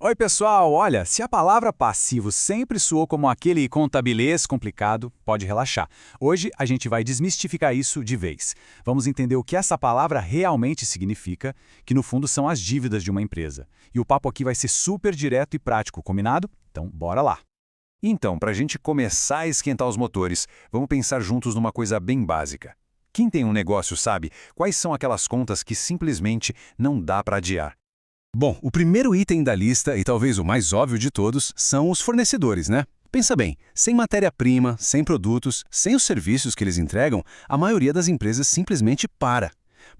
Oi, pessoal! Olha, se a palavra passivo sempre soou como aquele contabilês complicado, pode relaxar. Hoje a gente vai desmistificar isso de vez. Vamos entender o que essa palavra realmente significa, que no fundo são as dívidas de uma empresa. E o papo aqui vai ser super direto e prático, combinado? Então, bora lá! Então, para a gente começar a esquentar os motores, vamos pensar juntos numa coisa bem básica. Quem tem um negócio sabe quais são aquelas contas que simplesmente não dá para adiar. Bom, o primeiro item da lista, e talvez o mais óbvio de todos, são os fornecedores, né? Pensa bem, sem matéria-prima, sem produtos, sem os serviços que eles entregam, a maioria das empresas simplesmente para.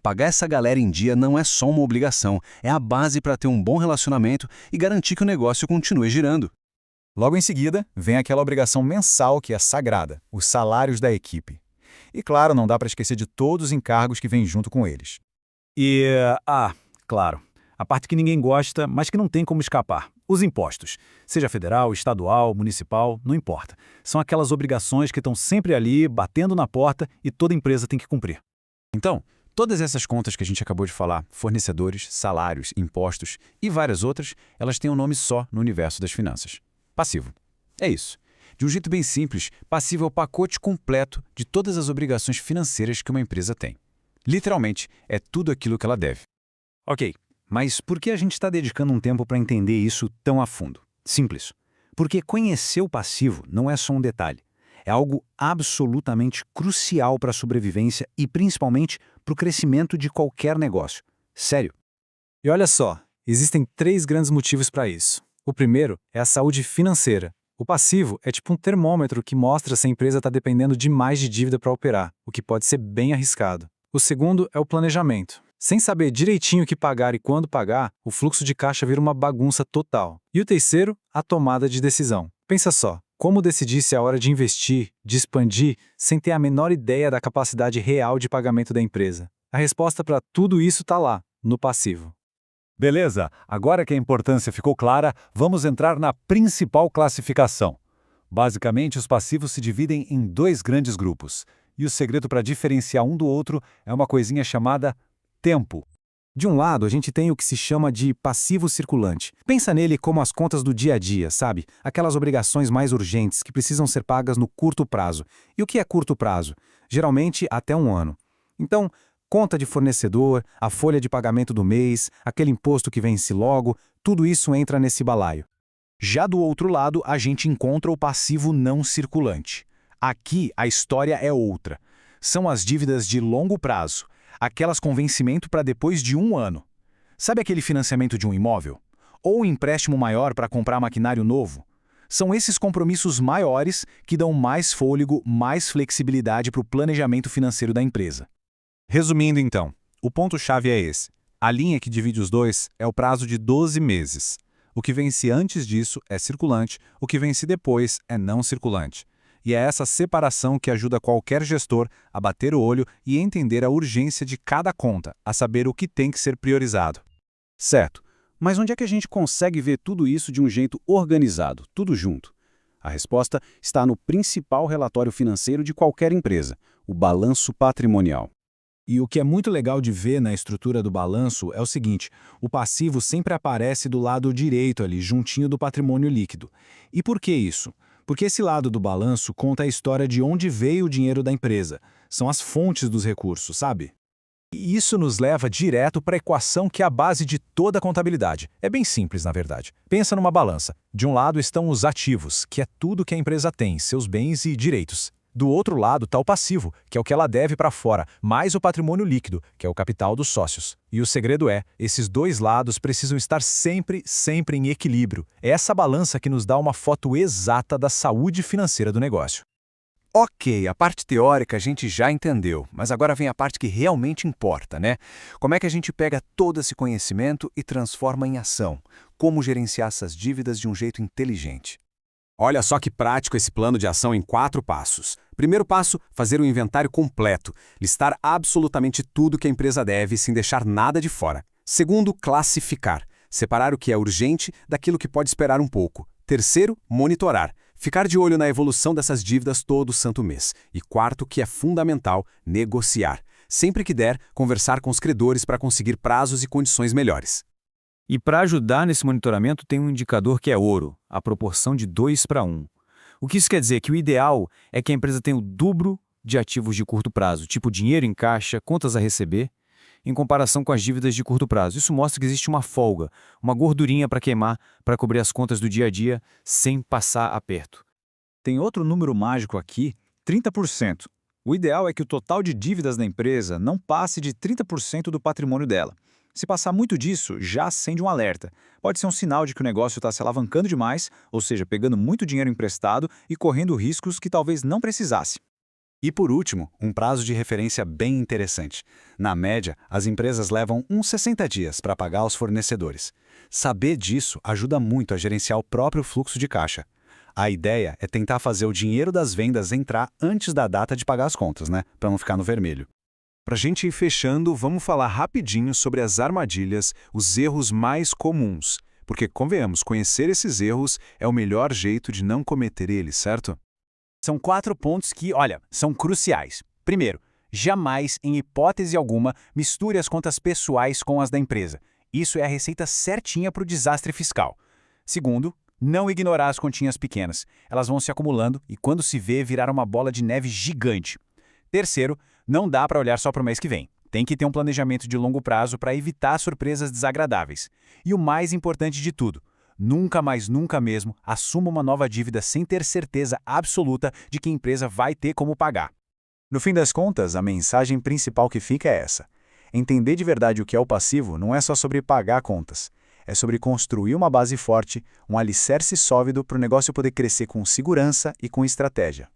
Pagar essa galera em dia não é só uma obrigação, é a base para ter um bom relacionamento e garantir que o negócio continue girando. Logo em seguida, vem aquela obrigação mensal que é sagrada, os salários da equipe. E claro, não dá para esquecer de todos os encargos que vêm junto com eles. Claro, a parte que ninguém gosta, mas que não tem como escapar. Os impostos. Seja federal, estadual, municipal, não importa. São aquelas obrigações que estão sempre ali, batendo na porta e toda empresa tem que cumprir. Então, todas essas contas que a gente acabou de falar, fornecedores, salários, impostos e várias outras, elas têm um nome só no universo das finanças. Passivo. É isso. De um jeito bem simples, passivo é o pacote completo de todas as obrigações financeiras que uma empresa tem. Literalmente, é tudo aquilo que ela deve. Ok, mas por que a gente está dedicando um tempo para entender isso tão a fundo? Simples. Porque conhecer o passivo não é só um detalhe. É algo absolutamente crucial para a sobrevivência e principalmente para o crescimento de qualquer negócio. Sério. E olha só, existem 3 grandes motivos para isso. O primeiro é a saúde financeira. O passivo é tipo um termômetro que mostra se a empresa está dependendo demais de dívida para operar, o que pode ser bem arriscado. O segundo é o planejamento. Sem saber direitinho o que pagar e quando pagar, o fluxo de caixa vira uma bagunça total. E o terceiro, a tomada de decisão. Pensa só, como decidir se é hora de investir, de expandir, sem ter a menor ideia da capacidade real de pagamento da empresa? A resposta para tudo isso está lá, no passivo. Beleza, agora que a importância ficou clara, vamos entrar na principal classificação. Basicamente, os passivos se dividem em 2 grandes grupos. E o segredo para diferenciar um do outro é uma coisinha chamada tempo. De um lado, a gente tem o que se chama de passivo circulante. Pensa nele como as contas do dia a dia, sabe? Aquelas obrigações mais urgentes que precisam ser pagas no curto prazo. E o que é curto prazo? Geralmente até 1 ano. Então, conta de fornecedor, a folha de pagamento do mês, aquele imposto que vence logo, tudo isso entra nesse balaio. Já do outro lado, a gente encontra o passivo não circulante. Aqui, a história é outra. São as dívidas de longo prazo, aquelas com vencimento para depois de 1 ano. Sabe aquele financiamento de um imóvel? Ou um empréstimo maior para comprar maquinário novo? São esses compromissos maiores que dão mais fôlego, mais flexibilidade para o planejamento financeiro da empresa. Resumindo então, o ponto-chave é esse. A linha que divide os dois é o prazo de 12 meses. O que vence antes disso é circulante, o que vence depois é não circulante. E é essa separação que ajuda qualquer gestor a bater o olho e entender a urgência de cada conta, a saber o que tem que ser priorizado. Certo, mas onde é que a gente consegue ver tudo isso de um jeito organizado, tudo junto? A resposta está no principal relatório financeiro de qualquer empresa, o balanço patrimonial. E o que é muito legal de ver na estrutura do balanço é o seguinte: o passivo sempre aparece do lado direito ali, juntinho do patrimônio líquido. E por que isso? Porque esse lado do balanço conta a história de onde veio o dinheiro da empresa. São as fontes dos recursos, sabe? E isso nos leva direto para a equação que é a base de toda a contabilidade. É bem simples, na verdade. Pensa numa balança. De um lado estão os ativos, que é tudo que a empresa tem, seus bens e direitos. Do outro lado está o passivo, que é o que ela deve para fora, mais o patrimônio líquido, que é o capital dos sócios. E o segredo é, esses 2 lados precisam estar sempre em equilíbrio. É essa balança que nos dá uma foto exata da saúde financeira do negócio. Ok, a parte teórica a gente já entendeu, mas agora vem a parte que realmente importa, né? Como é que a gente pega todo esse conhecimento e transforma em ação? Como gerenciar essas dívidas de um jeito inteligente? Olha só que prático esse plano de ação em 4 passos. Primeiro passo, fazer um inventário completo, listar absolutamente tudo que a empresa deve sem deixar nada de fora. Segundo, classificar, separar o que é urgente daquilo que pode esperar um pouco. Terceiro, monitorar, ficar de olho na evolução dessas dívidas todo santo mês. E quarto, que é fundamental, negociar. Sempre que der, conversar com os credores para conseguir prazos e condições melhores. E para ajudar nesse monitoramento tem um indicador que é ouro, a proporção de 2:1. O que isso quer dizer? Que o ideal é que a empresa tenha o dobro de ativos de curto prazo, tipo dinheiro em caixa, contas a receber, em comparação com as dívidas de curto prazo. Isso mostra que existe uma folga, uma gordurinha para queimar, para cobrir as contas do dia a dia, sem passar aperto. Tem outro número mágico aqui, 30%. O ideal é que o total de dívidas da empresa não passe de 30% do patrimônio dela. Se passar muito disso, já acende um alerta. Pode ser um sinal de que o negócio está se alavancando demais, ou seja, pegando muito dinheiro emprestado e correndo riscos que talvez não precisasse. E por último, um prazo de referência bem interessante. Na média, as empresas levam uns 60 dias para pagar aos fornecedores. Saber disso ajuda muito a gerenciar o próprio fluxo de caixa. A ideia é tentar fazer o dinheiro das vendas entrar antes da data de pagar as contas, né? Para não ficar no vermelho. Para a gente ir fechando, vamos falar rapidinho sobre as armadilhas, os erros mais comuns. Porque, convenhamos, conhecer esses erros é o melhor jeito de não cometer eles, certo? São 4 pontos que, olha, são cruciais. Primeiro, jamais, em hipótese alguma, misture as contas pessoais com as da empresa. Isso é a receita certinha para o desastre fiscal. Segundo, não ignorar as continhas pequenas. Elas vão se acumulando e, quando se vê, virar uma bola de neve gigante. Terceiro, não dá para olhar só para o mês que vem. Tem que ter um planejamento de longo prazo para evitar surpresas desagradáveis. E o mais importante de tudo, nunca mais, nunca mesmo, assuma uma nova dívida sem ter certeza absoluta de que a empresa vai ter como pagar. No fim das contas, a mensagem principal que fica é essa. Entender de verdade o que é o passivo não é só sobre pagar contas. É sobre construir uma base forte, um alicerce sólido para o negócio poder crescer com segurança e com estratégia.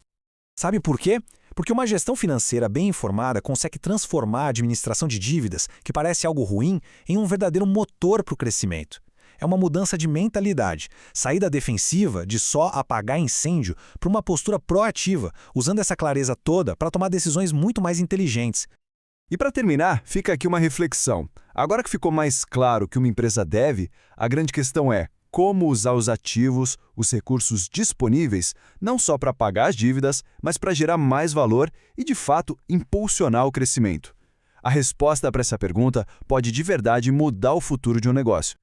Sabe por quê? Porque uma gestão financeira bem informada consegue transformar a administração de dívidas, que parece algo ruim, em um verdadeiro motor para o crescimento. É uma mudança de mentalidade, sair da defensiva, de só apagar incêndio, para uma postura proativa, usando essa clareza toda para tomar decisões muito mais inteligentes. E para terminar, fica aqui uma reflexão. Agora que ficou mais claro que uma empresa deve, a grande questão é como usar os ativos, os recursos disponíveis, não só para pagar as dívidas, mas para gerar mais valor e, de fato, impulsionar o crescimento. A resposta para essa pergunta pode de verdade mudar o futuro de um negócio.